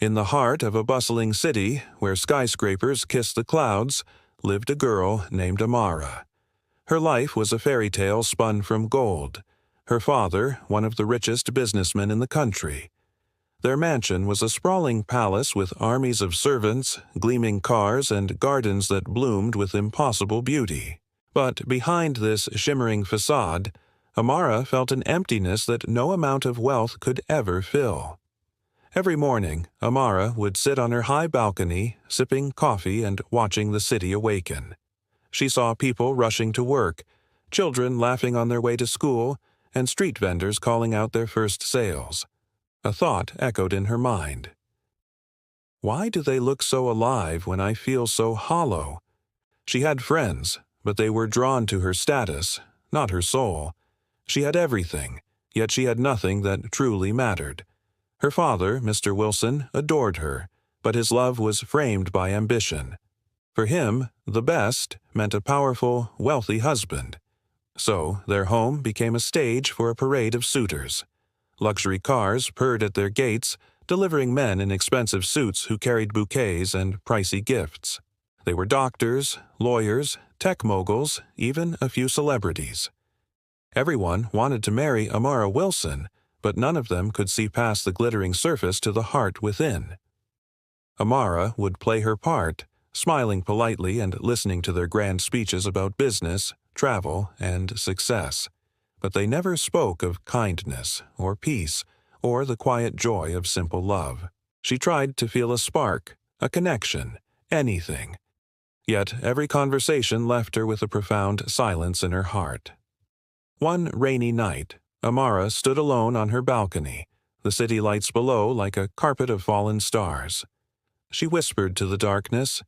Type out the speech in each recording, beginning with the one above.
In the heart of a bustling city where skyscrapers kiss the clouds lived a girl named Amara. Her life was a fairy tale spun from gold. Her father, one of the richest businessmen in the country. Their mansion was a sprawling palace with armies of servants, gleaming cars, and gardens that bloomed with impossible beauty. But behind this shimmering facade, Amara felt an emptiness that no amount of wealth could ever fill. Every morning, Amara would sit on her high balcony, sipping coffee and watching the city awaken. She saw people rushing to work, children laughing on their way to school, and street vendors calling out their first sales. A thought echoed in her mind. Why do they look so alive when I feel so hollow? She had friends, but they were drawn to her status, not her soul. She had everything, yet she had nothing that truly mattered. Her father, Mr. Wilson, adored her, but his love was framed by ambition. For him, the best meant a powerful, wealthy husband. So their home became a stage for a parade of suitors. Luxury cars purred at their gates, delivering men in expensive suits who carried bouquets and pricey gifts. They were doctors, lawyers, tech moguls, even a few celebrities. Everyone wanted to marry Amara Wilson, but none of them could see past the glittering surface to the heart within. Amara would play her part, smiling politely and listening to their grand speeches about business, travel, and success. But they never spoke of kindness or peace or the quiet joy of simple love. She tried to feel a spark, a connection, anything. Yet every conversation left her with a profound silence in her heart. One rainy night, Amara stood alone on her balcony, the city lights below like a carpet of fallen stars. She whispered to the darkness,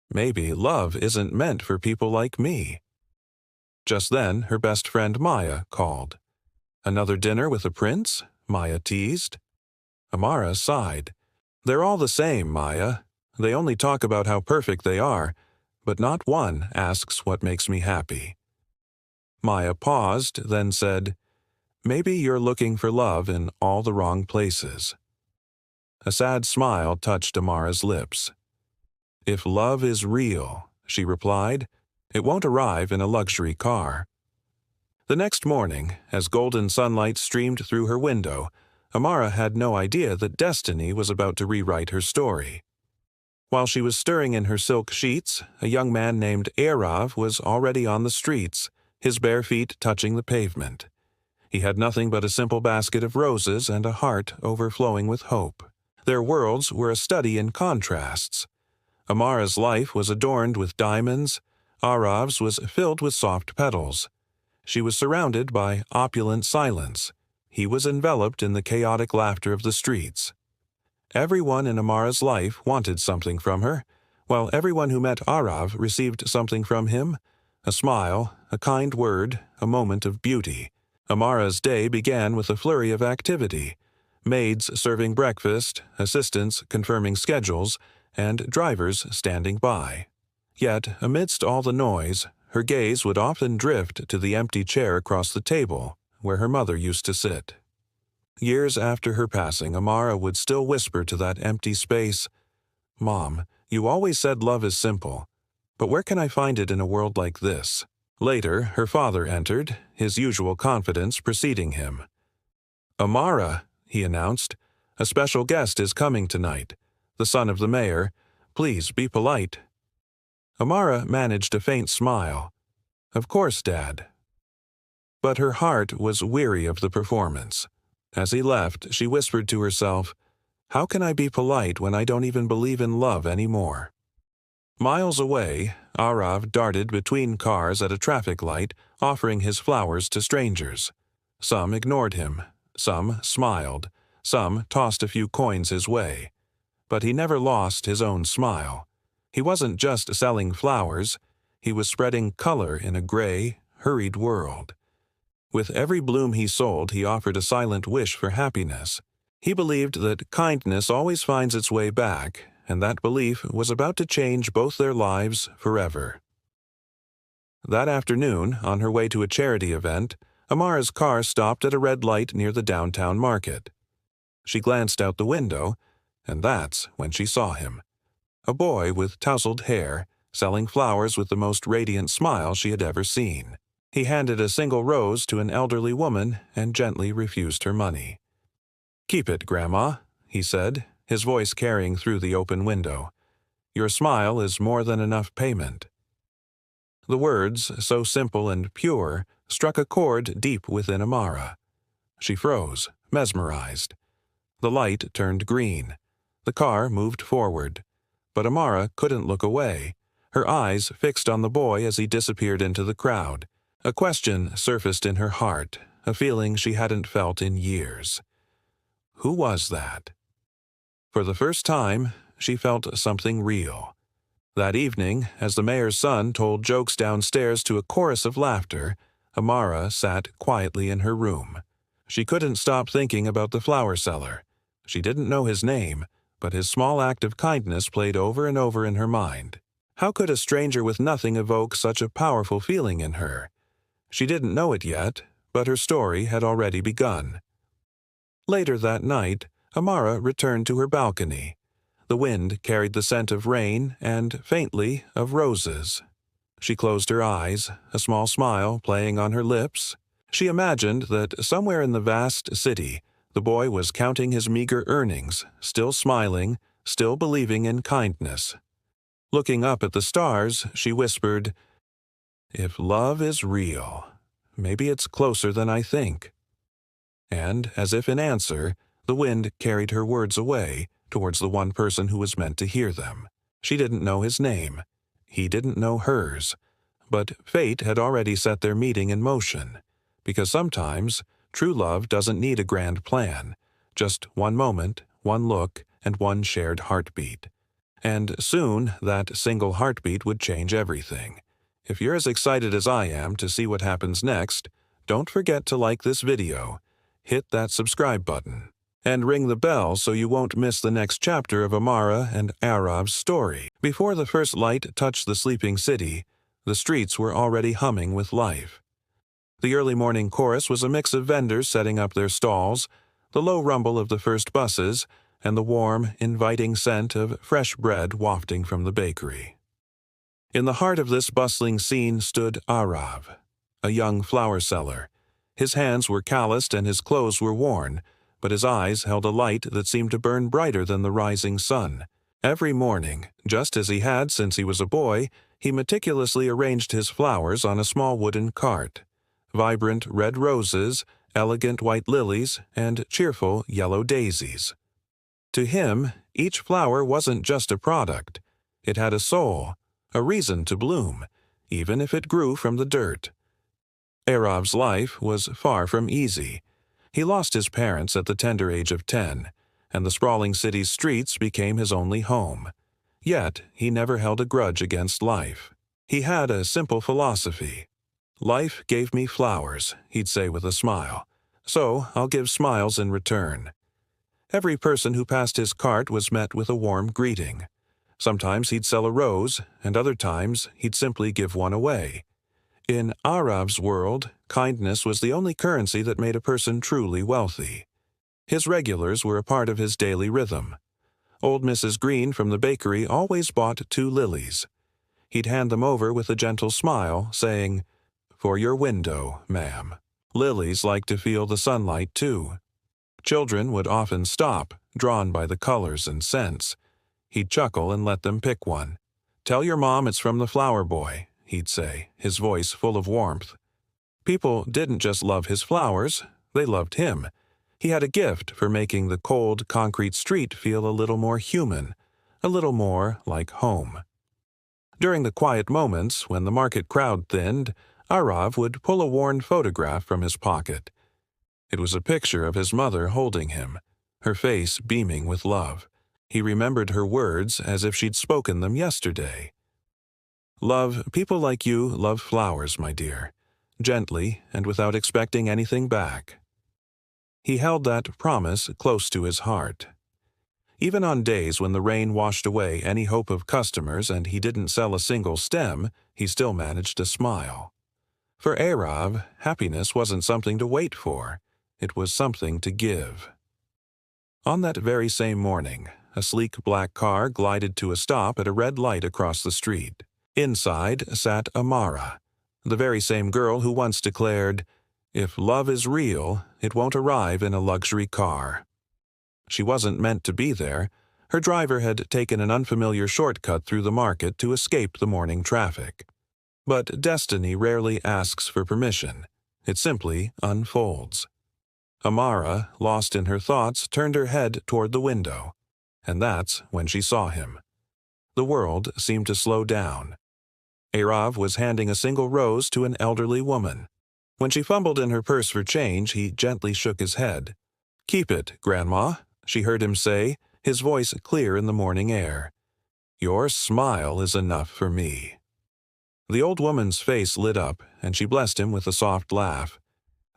"Maybe love isn't meant for people like me." Just then, her best friend Maya called. "Another dinner with a prince?" Maya teased. Amara sighed. "They're all the same, Maya. They only talk about how perfect they are, but not one asks what makes me happy." Maya paused, then said, "Maybe you're looking for love in all the wrong places." A sad smile touched Amara's lips. "If love is real," she replied, "it won't arrive in a luxury car." The next morning, as golden sunlight streamed through her window, Amara had no idea that destiny was about to rewrite her story. While she was stirring in her silk sheets, a young man named Erav was already on the streets, his bare feet touching the pavement. He had nothing but a simple basket of roses and a heart overflowing with hope. Their worlds were a study in contrasts. Amara's life was adorned with diamonds. Arav's was filled with soft petals. She was surrounded by opulent silence. He was enveloped in the chaotic laughter of the streets. Everyone in Amara's life wanted something from her, while everyone who met Arav received something from him: a smile, a kind word, a moment of beauty. Amara's day began with a flurry of activity: maids serving breakfast, assistants confirming schedules, and drivers standing by. Yet, amidst all the noise, her gaze would often drift to the empty chair across the table, where her mother used to sit. Years after her passing, Amara would still whisper to that empty space, "Mom, you always said love is simple, but where can I find it in a world like this?" Later, her father entered, his usual confidence preceding him. "Amara," he announced, "a special guest is coming tonight, the son of the mayor. Please be polite." Amara managed a faint smile. "Of course, Dad." But her heart was weary of the performance. As he left, she whispered to herself, "How can I be polite when I don't even believe in love anymore?" Miles away, Arav darted between cars at a traffic light, offering his flowers to strangers. Some ignored him, some smiled, some tossed a few coins his way. But he never lost his own smile. He wasn't just selling flowers, he was spreading color in a gray, hurried world. With every bloom he sold, he offered a silent wish for happiness. He believed that kindness always finds its way back, and that belief was about to change both their lives forever. That afternoon, on her way to a charity event, Amara's car stopped at a red light near the downtown market. She glanced out the window, and that's when she saw him. A boy with tousled hair, selling flowers with the most radiant smile she had ever seen. He handed a single rose to an elderly woman and gently refused her money. "Keep it, Grandma," he said, his voice carrying through the open window. "Your smile is more than enough payment." The words, so simple and pure, struck a chord deep within Amara. She froze, mesmerized. The light turned green. The car moved forward. But Amara couldn't look away, her eyes fixed on the boy as he disappeared into the crowd. A question surfaced in her heart, a feeling she hadn't felt in years. Who was that? For the first time, she felt something real. That evening, as the mayor's son told jokes downstairs to a chorus of laughter, Amara sat quietly in her room. She couldn't stop thinking about the flower seller. She didn't know his name, but his small act of kindness played over and over in her mind. How could a stranger with nothing evoke such a powerful feeling in her? She didn't know it yet, but her story had already begun. Later that night, Amara returned to her balcony. The wind carried the scent of rain and, faintly, of roses. She closed her eyes, a small smile playing on her lips. She imagined that somewhere in the vast city, the boy was counting his meager earnings, still smiling, still believing in kindness. Looking up at the stars, she whispered, "If love is real, maybe it's closer than I think." And, as if in answer, the wind carried her words away towards the one person who was meant to hear them. She didn't know his name. He didn't know hers. But fate had already set their meeting in motion. Because sometimes, true love doesn't need a grand plan. Just one moment, one look, and one shared heartbeat. And soon, that single heartbeat would change everything. If you're as excited as I am to see what happens next, don't forget to like this video, hit that subscribe button, and ring the bell so you won't miss the next chapter of Amara and Arav's story. Before the first light touched the sleeping city, the streets were already humming with life. The early morning chorus was a mix of vendors setting up their stalls, the low rumble of the first buses, and the warm, inviting scent of fresh bread wafting from the bakery. In the heart of this bustling scene stood Arav, a young flower seller. His hands were calloused and his clothes were worn, but his eyes held a light that seemed to burn brighter than the rising sun. Every morning, just as he had since he was a boy, he meticulously arranged his flowers on a small wooden cart. Vibrant red roses, elegant white lilies, and cheerful yellow daisies. To him, each flower wasn't just a product. It had a soul, a reason to bloom, even if it grew from the dirt. Arav's life was far from easy. He lost his parents at the tender age of 10, and the sprawling city's streets became his only home. Yet, he never held a grudge against life. He had a simple philosophy. "Life gave me flowers," he'd say with a smile, "so I'll give smiles in return." Every person who passed his cart was met with a warm greeting. Sometimes he'd sell a rose, and other times he'd simply give one away. In Arav's world, kindness was the only currency that made a person truly wealthy. His regulars were a part of his daily rhythm. Old Mrs. Green from the bakery always bought 2 lilies. He'd hand them over with a gentle smile, saying, "For your window, ma'am." Lilies like to feel the sunlight, too. Children would often stop, drawn by the colors and scents. He'd chuckle and let them pick one. "Tell your mom it's from the flower boy," he'd say, his voice full of warmth. People didn't just love his flowers, they loved him. He had a gift for making the cold, concrete street feel a little more human, a little more like home. During the quiet moments, when the market crowd thinned, Arav would pull a worn photograph from his pocket. It was a picture of his mother holding him, her face beaming with love. He remembered her words as if she'd spoken them yesterday. People like you love flowers, my dear, gently and without expecting anything back." He held that promise close to his heart. Even on days when the rain washed away any hope of customers and he didn't sell a single stem, he still managed to smile. For Arav, happiness wasn't something to wait for. It was something to give. On that very same morning, a sleek black car glided to a stop at a red light across the street. Inside sat Amara, the very same girl who once declared, "If love is real, it won't arrive in a luxury car." She wasn't meant to be there. Her driver had taken an unfamiliar shortcut through the market to escape the morning traffic. But destiny rarely asks for permission. It simply unfolds. Amara, lost in her thoughts, turned her head toward the window. And that's when she saw him. The world seemed to slow down. Arav was handing a single rose to an elderly woman. When she fumbled in her purse for change, he gently shook his head. "Keep it, Grandma," she heard him say, his voice clear in the morning air. "Your smile is enough for me." The old woman's face lit up, and she blessed him with a soft laugh.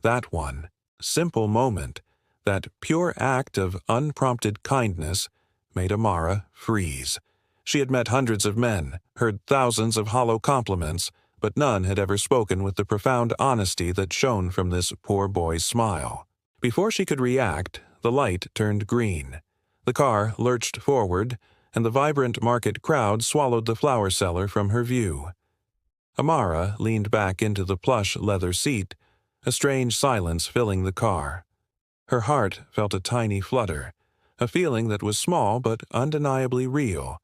That one simple moment, that pure act of unprompted kindness, made Amara freeze. She had met hundreds of men, heard thousands of hollow compliments, but none had ever spoken with the profound honesty that shone from this poor boy's smile. Before she could react, the light turned green. The car lurched forward, and the vibrant market crowd swallowed the flower seller from her view. Amara leaned back into the plush leather seat, a strange silence filling the car. Her heart felt a tiny flutter, a feeling that was small but undeniably real.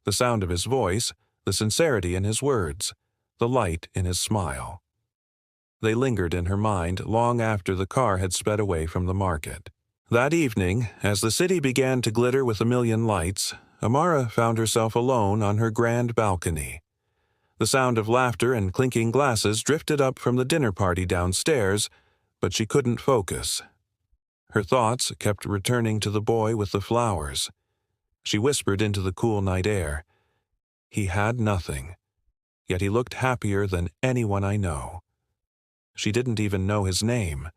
The sound of his voice, the sincerity in his words, the light in his smile. They lingered in her mind long after the car had sped away from the market. That evening, as the city began to glitter with a million lights, Amara found herself alone on her grand balcony. The sound of laughter and clinking glasses drifted up from the dinner party downstairs, but she couldn't focus. Her thoughts kept returning to the boy with the flowers. She whispered into the cool night air, "He had nothing, yet he looked happier than anyone I know." She didn't even know his name,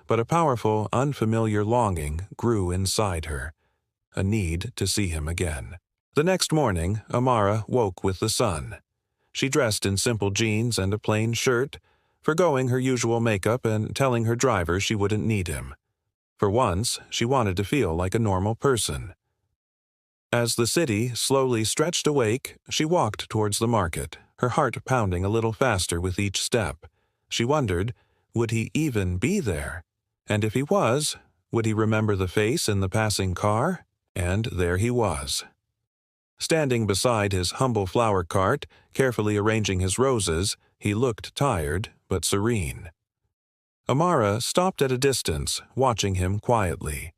but a powerful, unfamiliar longing grew inside her, a need to see him again. The next morning, Amara woke with the sun. She dressed in simple jeans and a plain shirt, forgoing her usual makeup and telling her driver she wouldn't need him. For once, she wanted to feel like a normal person. As the city slowly stretched awake, she walked towards the market, her heart pounding a little faster with each step. She wondered, would he even be there? And if he was, would he remember the face in the passing car? And there he was. Standing beside his humble flower cart, carefully arranging his roses, he looked tired but serene. Amara stopped at a distance, watching him quietly.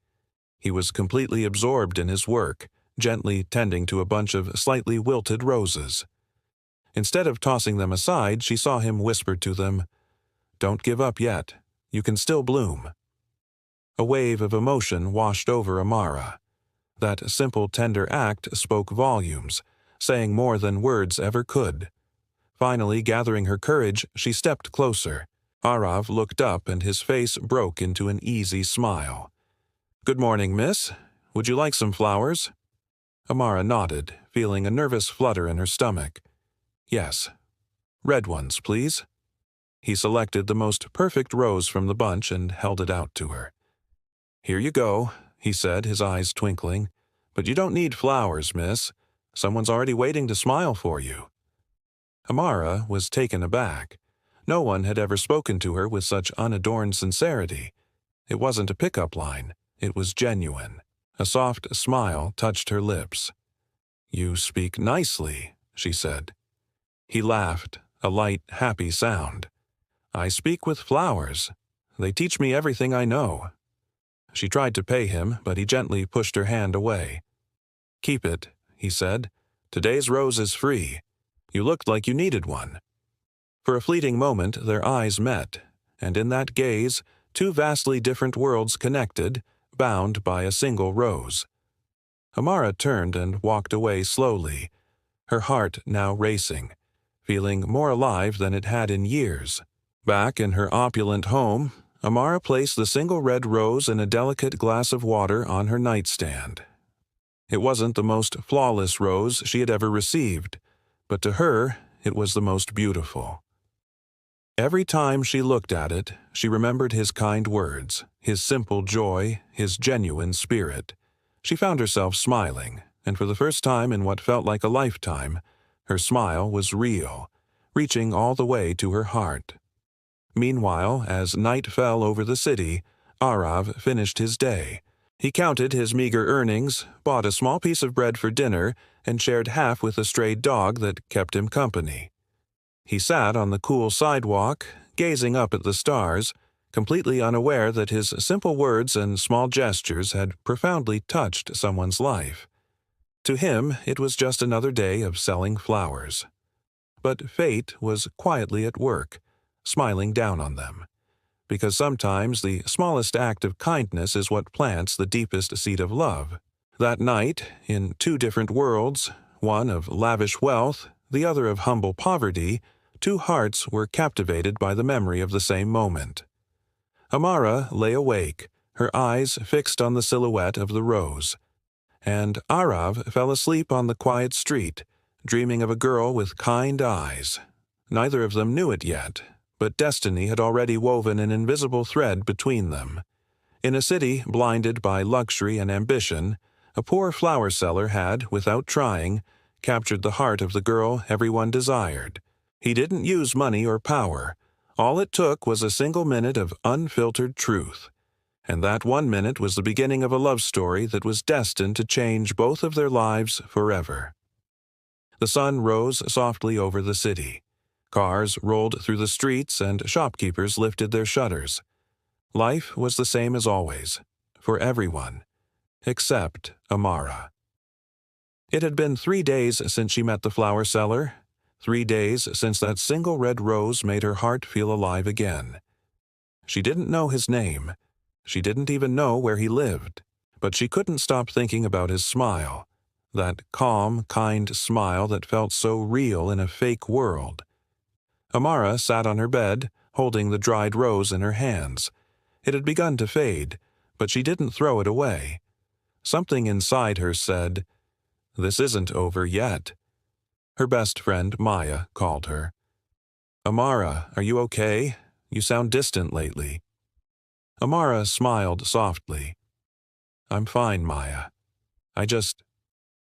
He was completely absorbed in his work, gently tending to a bunch of slightly wilted roses. Instead of tossing them aside, she saw him whisper to them, "Don't give up yet. You can still bloom." A wave of emotion washed over Amara. That simple, tender act spoke volumes, saying more than words ever could. Finally, gathering her courage, she stepped closer. Arav looked up and his face broke into an easy smile. "Good morning, miss. Would you like some flowers?" Amara nodded, feeling a nervous flutter in her stomach. "Yes. Red ones, please." He selected the most perfect rose from the bunch and held it out to her. "Here you go," he said, his eyes twinkling. "But you don't need flowers, miss. Someone's already waiting to smile for you." Amara was taken aback. No one had ever spoken to her with such unadorned sincerity. It wasn't a pickup line. It was genuine. A soft smile touched her lips. "You speak nicely," she said. He laughed, a light, happy sound. "I speak with flowers. They teach me everything I know." She tried to pay him, but he gently pushed her hand away. "Keep it," he said. "Today's rose is free. You looked like you needed one." For a fleeting moment their eyes met, and in that gaze, two vastly different worlds connected, bound by a single rose. Amara turned and walked away slowly, her heart now racing, feeling more alive than it had in years. Back in her opulent home, Amara placed the single red rose in a delicate glass of water on her nightstand. It wasn't the most flawless rose she had ever received, but to her it was the most beautiful. Every time she looked at it, she remembered his kind words, his simple joy, his genuine spirit. She found herself smiling, and for the first time in what felt like a lifetime, her smile was real, reaching all the way to her heart. Meanwhile, as night fell over the city, Arav finished his day. He counted his meager earnings, bought a small piece of bread for dinner, and shared half with a stray dog that kept him company. He sat on the cool sidewalk, gazing up at the stars, completely unaware that his simple words and small gestures had profoundly touched someone's life. To him, it was just another day of selling flowers. But fate was quietly at work, smiling down on them. Because sometimes the smallest act of kindness is what plants the deepest seed of love. That night, in two different worlds, one of lavish wealth, the other of humble poverty, two hearts were captivated by the memory of the same moment. Amara lay awake, her eyes fixed on the silhouette of the rose, and Arav fell asleep on the quiet street, dreaming of a girl with kind eyes. Neither of them knew it yet, but destiny had already woven an invisible thread between them. In a city blinded by luxury and ambition, a poor flower seller had, without trying, captured the heart of the girl everyone desired. He didn't use money or power. All it took was a single minute of unfiltered truth. And that 1 minute was the beginning of a love story that was destined to change both of their lives forever. The sun rose softly over the city. Cars rolled through the streets and shopkeepers lifted their shutters. Life was the same as always, for everyone, except Amara. It had been 3 days since she met the flower seller, 3 days since that single red rose made her heart feel alive again. She didn't know his name. She didn't even know where he lived. But she couldn't stop thinking about his smile, that calm, kind smile that felt so real in a fake world. Amara sat on her bed, holding the dried rose in her hands. It had begun to fade, but she didn't throw it away. Something inside her said, "This isn't over yet." Her best friend, Maya, called her. "Amara, are you okay? You sound distant lately." Amara smiled softly. "I'm fine, Maya. I just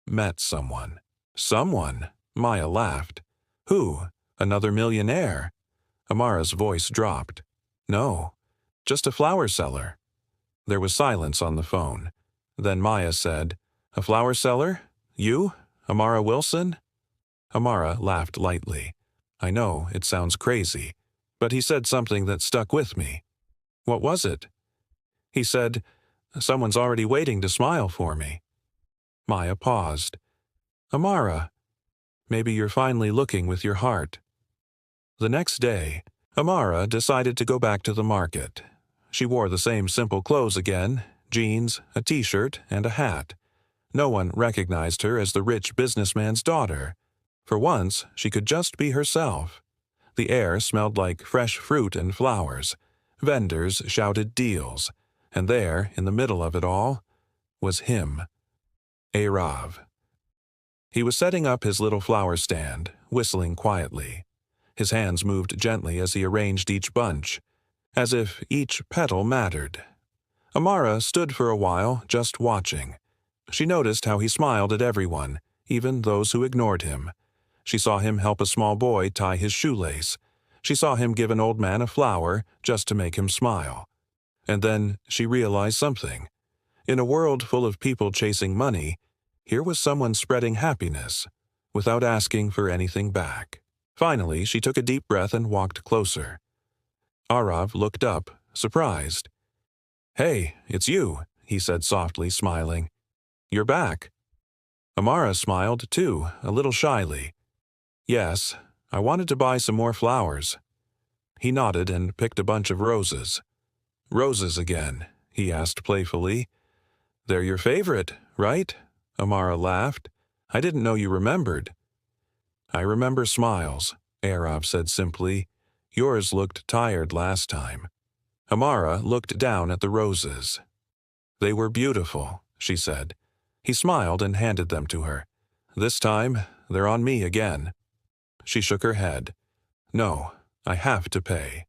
met someone." "Someone?" Maya laughed. "Who? Another millionaire?" Amara's voice dropped. "No, just a flower seller." There was silence on the phone. Then Maya said, "A flower seller? You? Amara Wilson?" Amara laughed lightly. "I know, it sounds crazy, but he said something that stuck with me." "What was it?" "He said, 'Someone's already waiting to smile for me.'" Maya paused. "Amara, maybe you're finally looking with your heart." The next day, Amara decided to go back to the market. She wore the same simple clothes again, jeans, a t-shirt, and a hat. No one recognized her as the rich businessman's daughter. For once, she could just be herself. The air smelled like fresh fruit and flowers. Vendors shouted deals. And there, in the middle of it all, was him, Arav. He was setting up his little flower stand, whistling quietly. His hands moved gently as he arranged each bunch, as if each petal mattered. Amara stood for a while, just watching. She noticed how he smiled at everyone, even those who ignored him. She saw him help a small boy tie his shoelace. She saw him give an old man a flower just to make him smile. And then she realized something. In a world full of people chasing money, here was someone spreading happiness, without asking for anything back. Finally, she took a deep breath and walked closer. Arav looked up, surprised. "Hey, it's you," he said softly, smiling. "You're back." Amara smiled, too, a little shyly. "Yes, I wanted to buy some more flowers." He nodded and picked a bunch of roses. "Roses again?" he asked playfully. "They're your favorite, right?" Amara laughed. "I didn't know you remembered." "I remember smiles," Arav said simply. "Yours looked tired last time." Amara looked down at the roses. "They were beautiful," she said. He smiled and handed them to her. "This time, they're on me again." She shook her head. "No, I have to pay."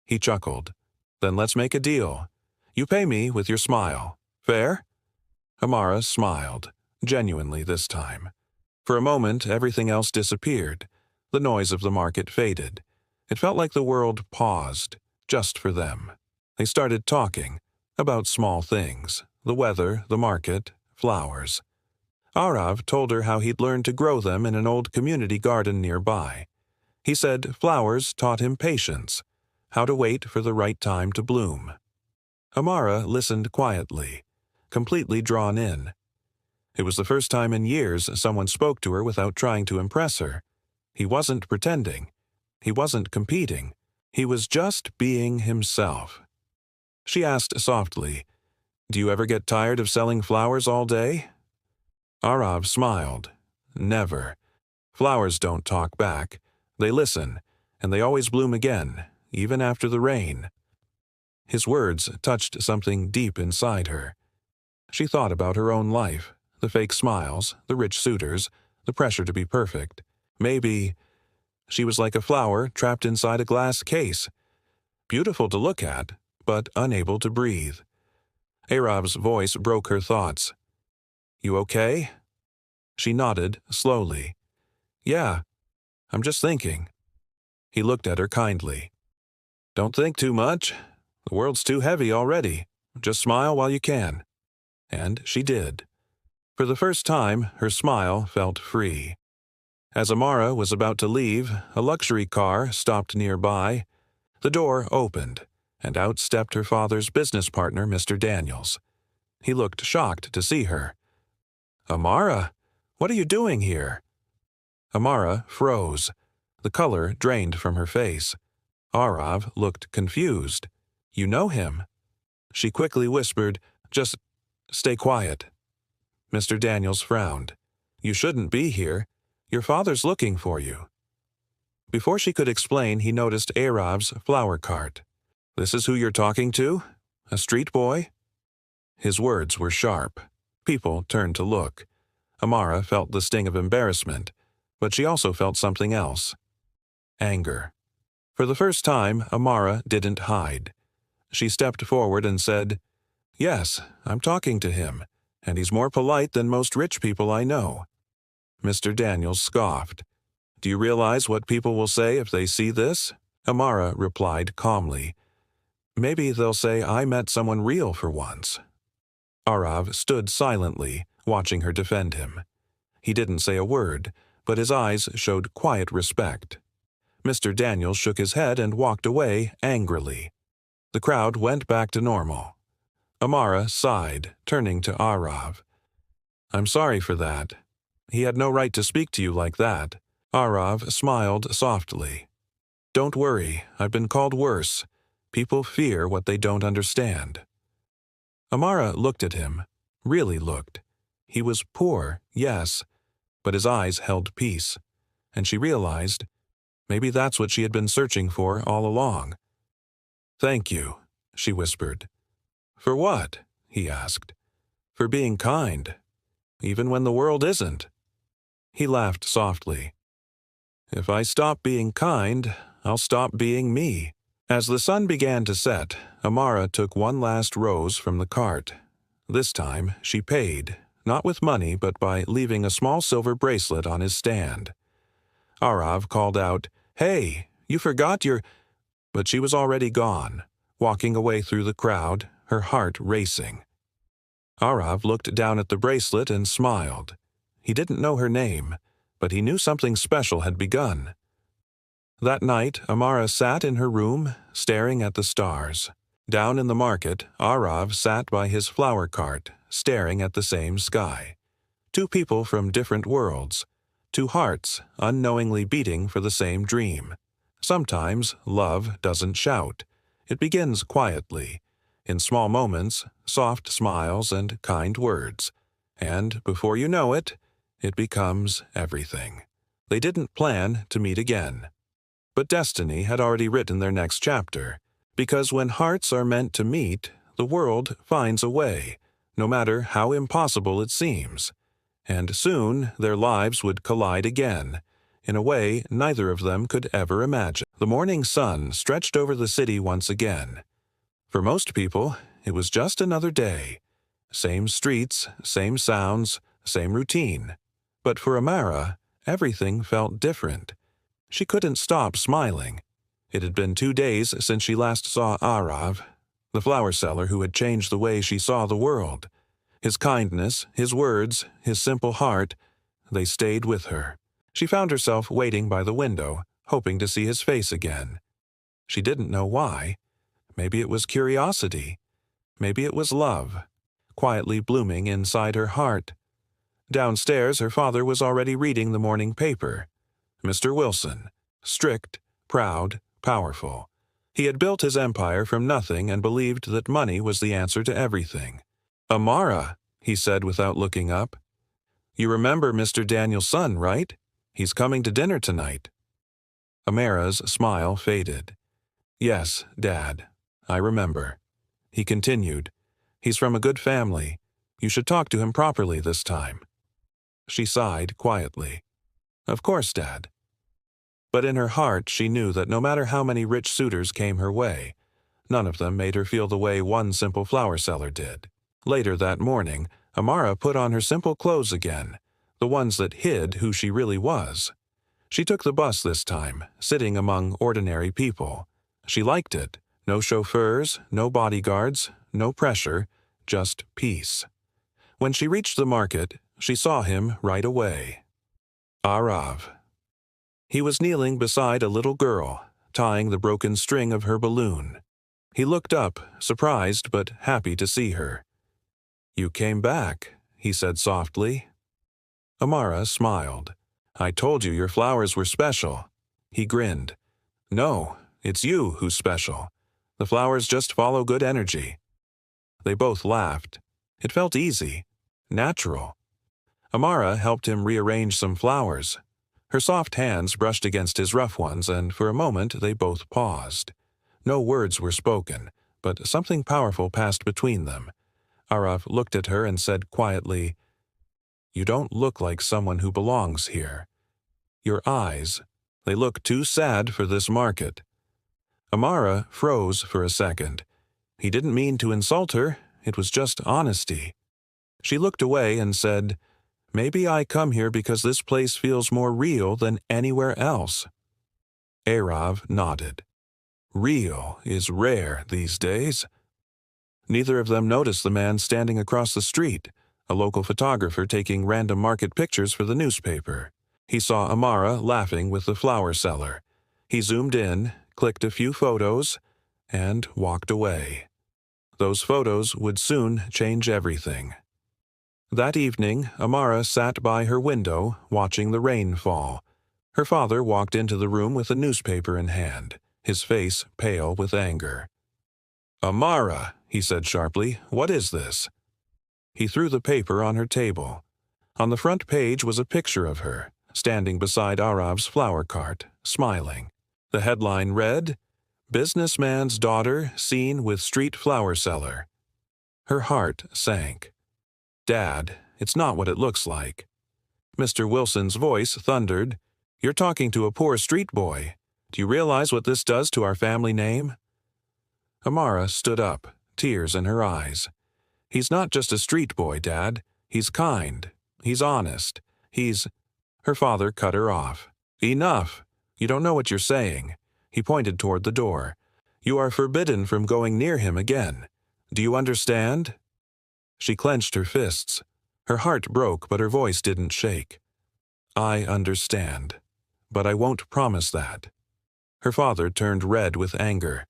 He chuckled. "Then let's make a deal. You pay me with your smile. Fair?" Amara smiled. genuinely this time. For a moment, everything else disappeared. The noise of the market faded. It felt like the world paused, just for them. They started talking about small things, the weather, the market, flowers. Arav told her how he'd learned to grow them in an old community garden nearby. He said flowers taught him patience, how to wait for the right time to bloom. Amara listened quietly, completely drawn in. It was the first time in years someone spoke to her without trying to impress her. He wasn't pretending. He wasn't competing. He was just being himself. She asked softly, "Do you ever get tired of selling flowers all day?" Arav smiled. Never. Flowers don't talk back. They listen, and they always bloom again, even after the rain. His words touched something deep inside her. She thought about her own life, the fake smiles, the rich suitors, the pressure to be perfect. Maybe she was like a flower trapped inside a glass case, beautiful to look at, but unable to breathe. Arav's voice broke her thoughts. "You okay?" She nodded slowly. "Yeah, I'm just thinking." He looked at her kindly. "Don't think too much. The world's too heavy already. Just smile while you can." And she did. For the first time, her smile felt free. As Amara was about to leave, a luxury car stopped nearby. The door opened, and out stepped her father's business partner, Mr. Daniels. He looked shocked to see her. "Amara, what are you doing here?" Amara froze. The color drained from her face. Arav looked confused. "You know him?" She quickly whispered, "Just stay quiet." Mr. Daniels frowned. "You shouldn't be here. Your father's looking for you." Before she could explain, he noticed Arav's flower cart. "This is who you're talking to? A street boy?" His words were sharp. People turned to look. Amara felt the sting of embarrassment, but she also felt something else. Anger. For the first time, Amara didn't hide. She stepped forward and said, "Yes, I'm talking to him, and he's more polite than most rich people I know." Mr. Daniels scoffed. "Do you realize what people will say if they see this?" Amara replied calmly, "Maybe they'll say I met someone real for once." Arav stood silently, watching her defend him. He didn't say a word, but his eyes showed quiet respect. Mr. Daniels shook his head and walked away angrily. The crowd went back to normal. Amara sighed, turning to Arav. "I'm sorry for that. He had no right to speak to you like that." Arav smiled softly. "Don't worry, I've been called worse. People fear what they don't understand." Amara looked at him, really looked. He was poor, yes, but his eyes held peace, and she realized maybe that's what she had been searching for all along. "Thank you," she whispered. "For what?" he asked. "For being kind, even when the world isn't." He laughed softly. "If I stop being kind, I'll stop being me." As the sun began to set, Amara took one last rose from the cart. This time, she paid, not with money but by leaving a small silver bracelet on his stand. Arav called out, "Hey, you forgot your—" But she was already gone, walking away through the crowd, her heart racing. Arav looked down at the bracelet and smiled. He didn't know her name, but he knew something special had begun. That night, Amara sat in her room, staring at the stars. Down in the market, Arav sat by his flower cart, staring at the same sky. Two people from different worlds. Two hearts, unknowingly beating for the same dream. Sometimes love doesn't shout. It begins quietly, in small moments, soft smiles and kind words. And before you know it, it becomes everything. They didn't plan to meet again. But destiny had already written their next chapter, because when hearts are meant to meet, the world finds a way, no matter how impossible it seems. And soon their lives would collide again, in a way neither of them could ever imagine. The morning sun stretched over the city once again. For most people, it was just another day. Same streets, same sounds, same routine. But for Amara, everything felt different. She couldn't stop smiling. It had been 2 days since she last saw Arav, the flower seller who had changed the way she saw the world. His kindness, his words, his simple heart, they stayed with her. She found herself waiting by the window, hoping to see his face again. She didn't know why. Maybe it was curiosity. Maybe it was love, quietly blooming inside her heart. Downstairs, her father was already reading the morning paper. Mr. Wilson, strict, proud, powerful. He had built his empire from nothing and believed that money was the answer to everything. "Amara," he said without looking up. "You remember Mr. Daniel's son, right? He's coming to dinner tonight." Amara's smile faded. "Yes, Dad, I remember." He continued, "He's from a good family. You should talk to him properly this time." She sighed quietly. "Of course, Dad." But in her heart she knew that no matter how many rich suitors came her way, none of them made her feel the way one simple flower seller did. Later that morning, Amara put on her simple clothes again, the ones that hid who she really was. She took the bus this time, sitting among ordinary people. She liked it. No chauffeurs, no bodyguards, no pressure, just peace. When she reached the market, she saw him right away. Arav. He was kneeling beside a little girl, tying the broken string of her balloon. He looked up, surprised but happy to see her. "You came back," he said softly. Amara smiled. "I told you your flowers were special." He grinned. "No, it's you who's special. The flowers just follow good energy." They both laughed. It felt easy, natural. Amara helped him rearrange some flowers. Her soft hands brushed against his rough ones, and for a moment they both paused. No words were spoken, but something powerful passed between them. Arav looked at her and said quietly, "You don't look like someone who belongs here. Your eyes, they look too sad for this market." Amara froze for a second. He didn't mean to insult her, it was just honesty. She looked away and said, "Maybe I come here because this place feels more real than anywhere else." Arav nodded. Real is rare these days. Neither of them noticed the man standing across the street, a local photographer taking random market pictures for the newspaper. He saw Amara laughing with the flower seller. He zoomed in, clicked a few photos, and walked away. Those photos would soon change everything. That evening, Amara sat by her window, watching the rain fall. Her father walked into the room with a newspaper in hand, his face pale with anger. "Amara," he said sharply, "what is this?" He threw the paper on her table. On the front page was a picture of her, standing beside Arav's flower cart, smiling. The headline read, "Businessman's daughter seen with street flower seller." Her heart sank. "Dad, it's not what it looks like." Mr. Wilson's voice thundered, "You're talking to a poor street boy. Do you realize what this does to our family name?" Amara stood up, tears in her eyes. "He's not just a street boy, Dad. He's kind. He's honest. He's—" Her father cut her off. "Enough. You don't know what you're saying." He pointed toward the door. "You are forbidden from going near him again. Do you understand?" She clenched her fists. Her heart broke, but her voice didn't shake. "I understand, but I won't promise that." Her father turned red with anger.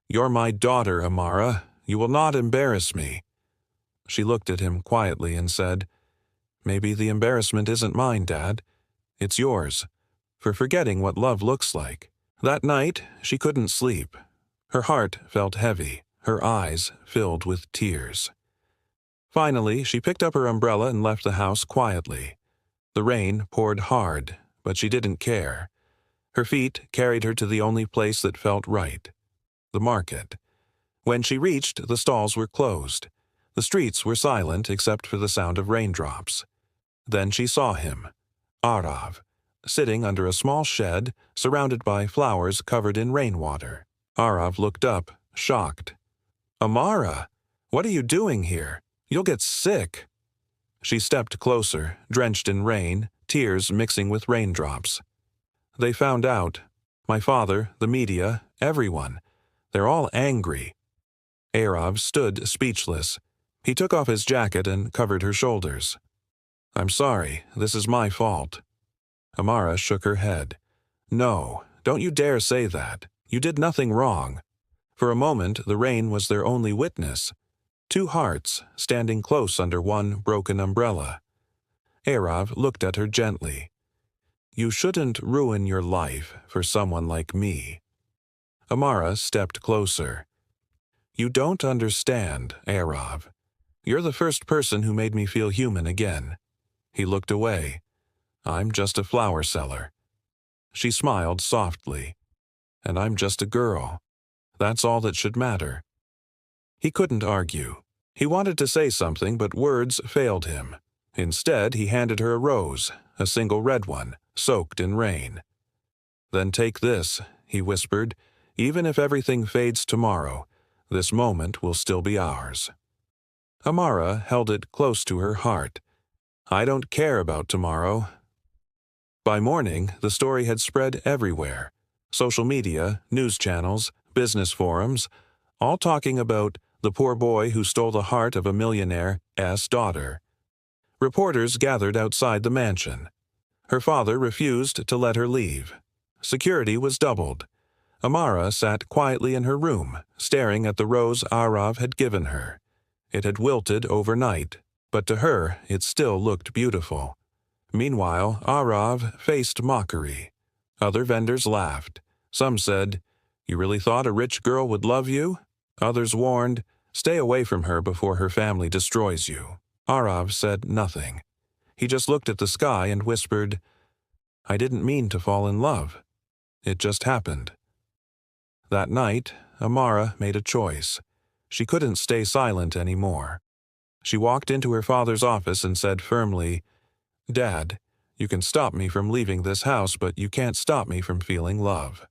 "You're my daughter, Amara. You will not embarrass me." She looked at him quietly and said, "Maybe the embarrassment isn't mine, Dad. It's yours, for forgetting what love looks like." That night, she couldn't sleep. Her heart felt heavy, her eyes filled with tears. Finally, she picked up her umbrella and left the house quietly. The rain poured hard, but she didn't care. Her feet carried her to the only place that felt right, the market. When she reached, the stalls were closed. The streets were silent except for the sound of raindrops. Then she saw him, Arav, sitting under a small shed, surrounded by flowers covered in rainwater. Arav looked up, shocked. "Amara, what are you doing here? You'll get sick." She stepped closer, drenched in rain, tears mixing with raindrops. They found out. My father, the media, everyone. They're all angry. Arav stood speechless. He took off his jacket and covered her shoulders. I'm sorry, this is my fault. Amara shook her head. No, don't you dare say that. You did nothing wrong. For a moment, the rain was their only witness. Two hearts, standing close under one broken umbrella. Arav looked at her gently. You shouldn't ruin your life for someone like me. Amara stepped closer. You don't understand, Arav. You're the first person who made me feel human again. He looked away. I'm just a flower seller. She smiled softly. And I'm just a girl. That's all that should matter. He couldn't argue. He wanted to say something, but words failed him. Instead, he handed her a rose, a single red one, soaked in rain. Then take this, he whispered. Even if everything fades tomorrow, this moment will still be ours. Amara held it close to her heart. I don't care about tomorrow. By morning, the story had spread everywhere. Social media, news channels, business forums, all talking about the poor boy who stole the heart of a millionaire's daughter. Reporters gathered outside the mansion. Her father refused to let her leave. Security was doubled. Amara sat quietly in her room, staring at the rose Arav had given her. It had wilted overnight, but to her it still looked beautiful. Meanwhile, Arav faced mockery. Other vendors laughed. Some said, You really thought a rich girl would love you? Others warned, Stay away from her before her family destroys you. Arav said nothing. He just looked at the sky and whispered, I didn't mean to fall in love. It just happened. That night, Amara made a choice. She couldn't stay silent anymore. She walked into her father's office and said firmly, Dad, you can stop me from leaving this house, but you can't stop me from feeling love.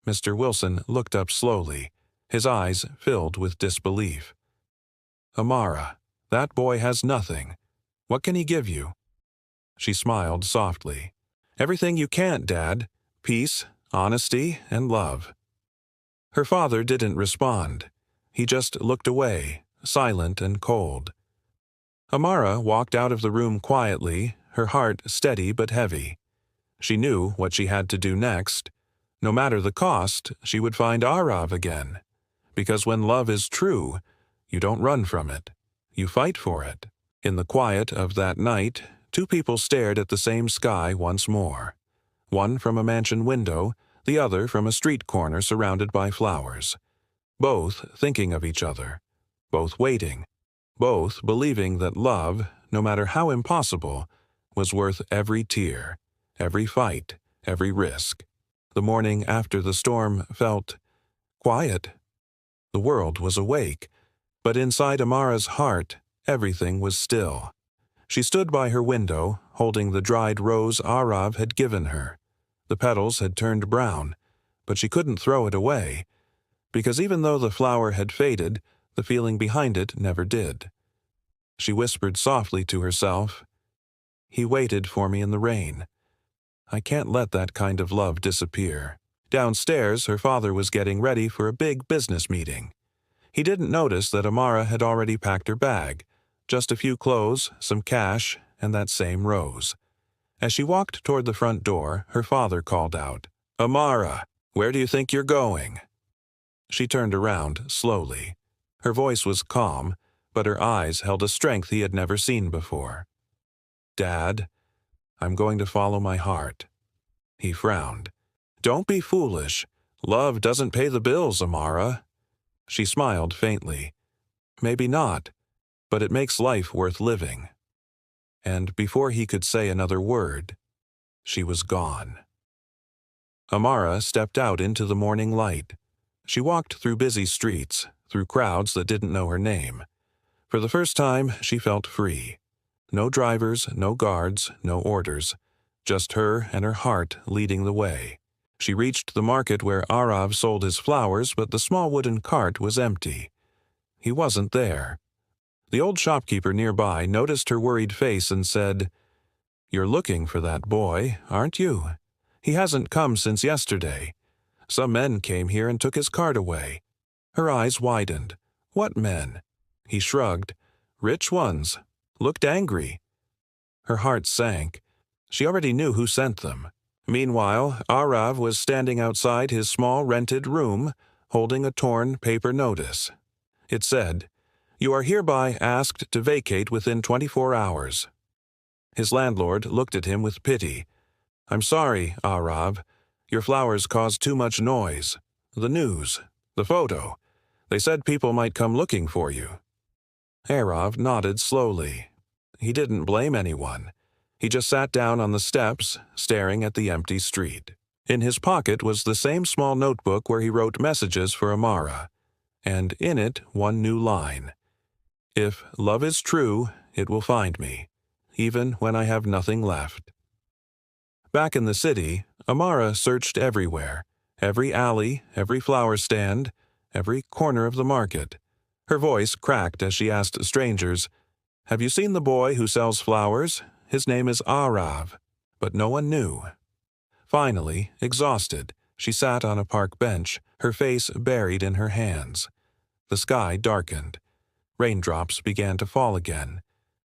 Mr. Wilson looked up slowly, his eyes filled with disbelief. Amara, that boy has nothing. What can he give you? She smiled softly. Everything you can't, Dad. Peace, honesty, and love. Her father didn't respond. He just looked away, silent and cold. Amara walked out of the room quietly, her heart steady but heavy. She knew what she had to do next. No matter the cost, she would find Arav again. Because when love is true, you don't run from it. You fight for it. In the quiet of that night, two people stared at the same sky once more. One from a mansion window, the other from a street corner surrounded by flowers. Both thinking of each other. Both waiting. Both believing that love, no matter how impossible, was worth every tear, every fight, every risk. The morning after the storm felt quiet. The world was awake, but inside Amara's heart, everything was still. She stood by her window, holding the dried rose Arav had given her. The petals had turned brown, but she couldn't throw it away, because even though the flower had faded, the feeling behind it never did. She whispered softly to herself, He waited for me in the rain. I can't let that kind of love disappear. Downstairs, her father was getting ready for a big business meeting. He didn't notice that Amara had already packed her bag, just a few clothes, some cash, and that same rose. As she walked toward the front door, her father called out, Amara, where do you think you're going? She turned around slowly. Her voice was calm, but her eyes held a strength he had never seen before. Dad, I'm going to follow my heart. He frowned. Don't be foolish. Love doesn't pay the bills, Amara. She smiled faintly. Maybe not, but it makes life worth living. And before he could say another word, she was gone. Amara stepped out into the morning light. She walked through busy streets, through crowds that didn't know her name. For the first time, she felt free. No drivers, no guards, no orders. Just her and her heart leading the way. She reached the market where Arav sold his flowers, but the small wooden cart was empty. He wasn't there. The old shopkeeper nearby noticed her worried face and said, "You're looking for that boy, aren't you? He hasn't come since yesterday. Some men came here and took his card away." Her eyes widened. "What men?" He shrugged. "Rich ones. Looked angry." Her heart sank. She already knew who sent them. Meanwhile, Arav was standing outside his small rented room, holding a torn paper notice. It said, "You are hereby asked to vacate within 24 hours." His landlord looked at him with pity. "I'm sorry, Arav. Your flowers caused too much noise. The news. The photo. They said people might come looking for you." Arav nodded slowly. He didn't blame anyone. He just sat down on the steps, staring at the empty street. In his pocket was the same small notebook where he wrote messages for Amara, and in it one new line. "If love is true, it will find me, even when I have nothing left." Back in the city, Amara searched everywhere, every alley, every flower stand, every corner of the market. Her voice cracked as she asked strangers, "Have you seen the boy who sells flowers? His name is Arav." But no one knew. Finally, exhausted, she sat on a park bench, her face buried in her hands. The sky darkened. Raindrops began to fall again,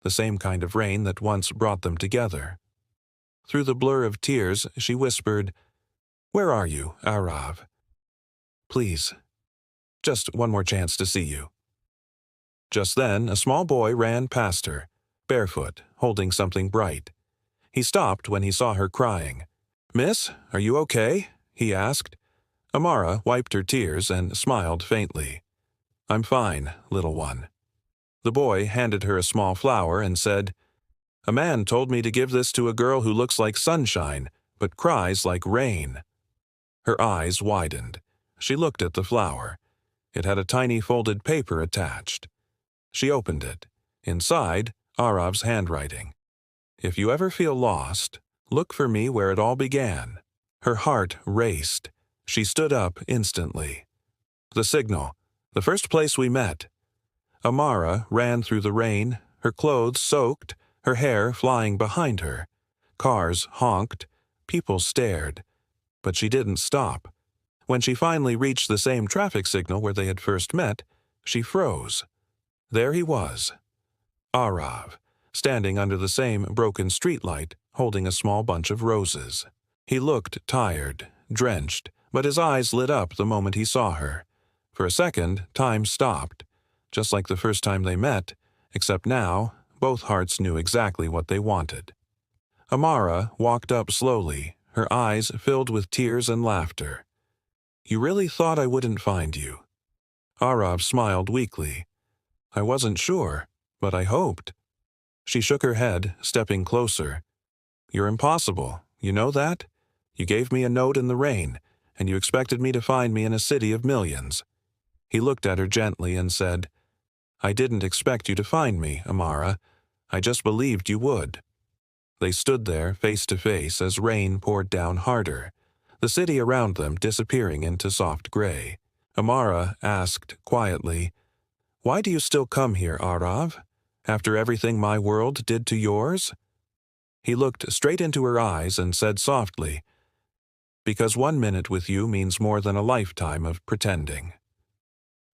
the same kind of rain that once brought them together. Through the blur of tears, she whispered, "Where are you, Arav? Please, just one more chance to see you." Just then, a small boy ran past her, barefoot, holding something bright. He stopped when he saw her crying. "Miss, are you okay?" he asked. Amara wiped her tears and smiled faintly. "I'm fine, little one." The boy handed her a small flower and said, "A man told me to give this to a girl who looks like sunshine, but cries like rain." Her eyes widened. She looked at the flower. It had a tiny folded paper attached. She opened it. Inside, Arav's handwriting. "If you ever feel lost, look for me where it all began." Her heart raced. She stood up instantly. The signal. The first place we met. Amara ran through the rain, her clothes soaked, her hair flying behind her. Cars honked. People stared. But she didn't stop. When she finally reached the same traffic signal where they had first met, she froze. There he was. Arav, standing under the same broken streetlight, holding a small bunch of roses. He looked tired, drenched, but his eyes lit up the moment he saw her. For a second, time stopped, just like the first time they met, except now, both hearts knew exactly what they wanted. Amara walked up slowly, her eyes filled with tears and laughter. "You really thought I wouldn't find you?" Arav smiled weakly. "I wasn't sure, but I hoped." She shook her head, stepping closer. "You're impossible, you know that? You gave me a note in the rain, and you expected me to find me in a city of millions." He looked at her gently and said, "I didn't expect you to find me, Amara. I just believed you would." They stood there, face to face, as rain poured down harder, the city around them disappearing into soft gray. Amara asked quietly, "Why do you still come here, Arav? After everything my world did to yours?" He looked straight into her eyes and said softly, "Because 1 minute with you means more than a lifetime of pretending."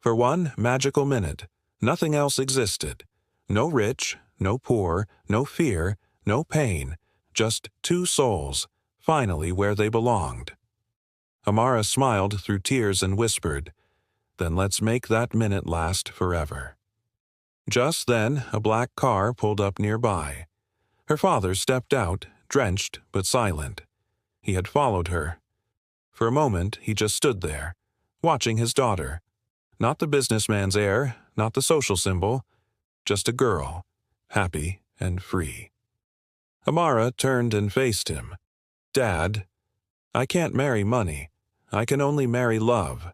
For one magical minute, nothing else existed. No rich, no poor, no fear, no pain, just two souls, finally where they belonged. Amara smiled through tears and whispered, "Then let's make that minute last forever." Just then, a black car pulled up nearby. Her father stepped out, drenched but silent. He had followed her. For a moment, he just stood there, watching his daughter. Not the businessman's heir, not the social symbol, just a girl, happy and free. Amara turned and faced him. "Dad, I can't marry money. I can only marry love."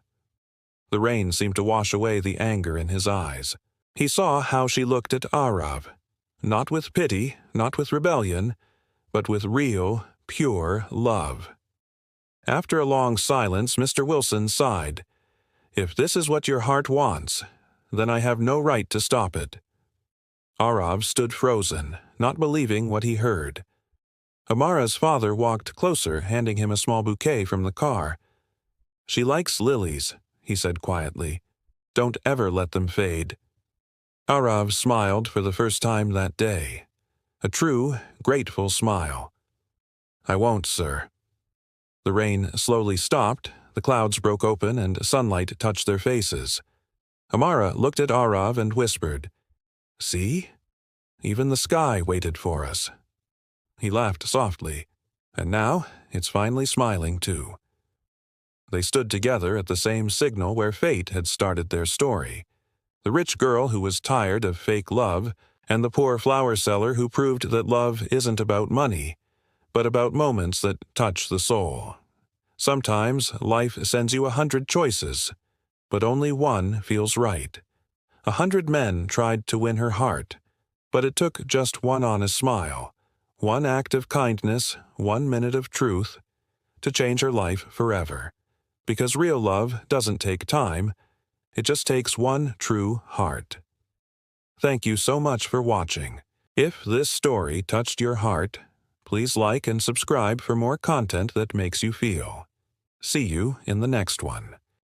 The rain seemed to wash away the anger in his eyes. He saw how she looked at Arav, not with pity, not with rebellion, but with real, pure love. After a long silence, Mr. Wilson sighed. "If this is what your heart wants, then I have no right to stop it." Arav stood frozen, not believing what he heard. Amara's father walked closer, handing him a small bouquet from the car. "She likes lilies," he said quietly. "Don't ever let them fade." Arav smiled for the first time that day. A true, grateful smile. "I won't, sir." The rain slowly stopped, the clouds broke open, and sunlight touched their faces. Amara looked at Arav and whispered, "See? Even the sky waited for us." He laughed softly, and now it's finally smiling too. They stood together at the same signal where fate had started their story. The rich girl who was tired of fake love, and the poor flower seller who proved that love isn't about money, but about moments that touch the soul. Sometimes life sends you 100 choices, but only one feels right. 100 men tried to win her heart, but it took just one honest smile, one act of kindness, 1 minute of truth, to change her life forever. Because real love doesn't take time, it just takes one true heart. Thank you so much for watching. If this story touched your heart, please like and subscribe for more content that makes you feel. See you in the next one.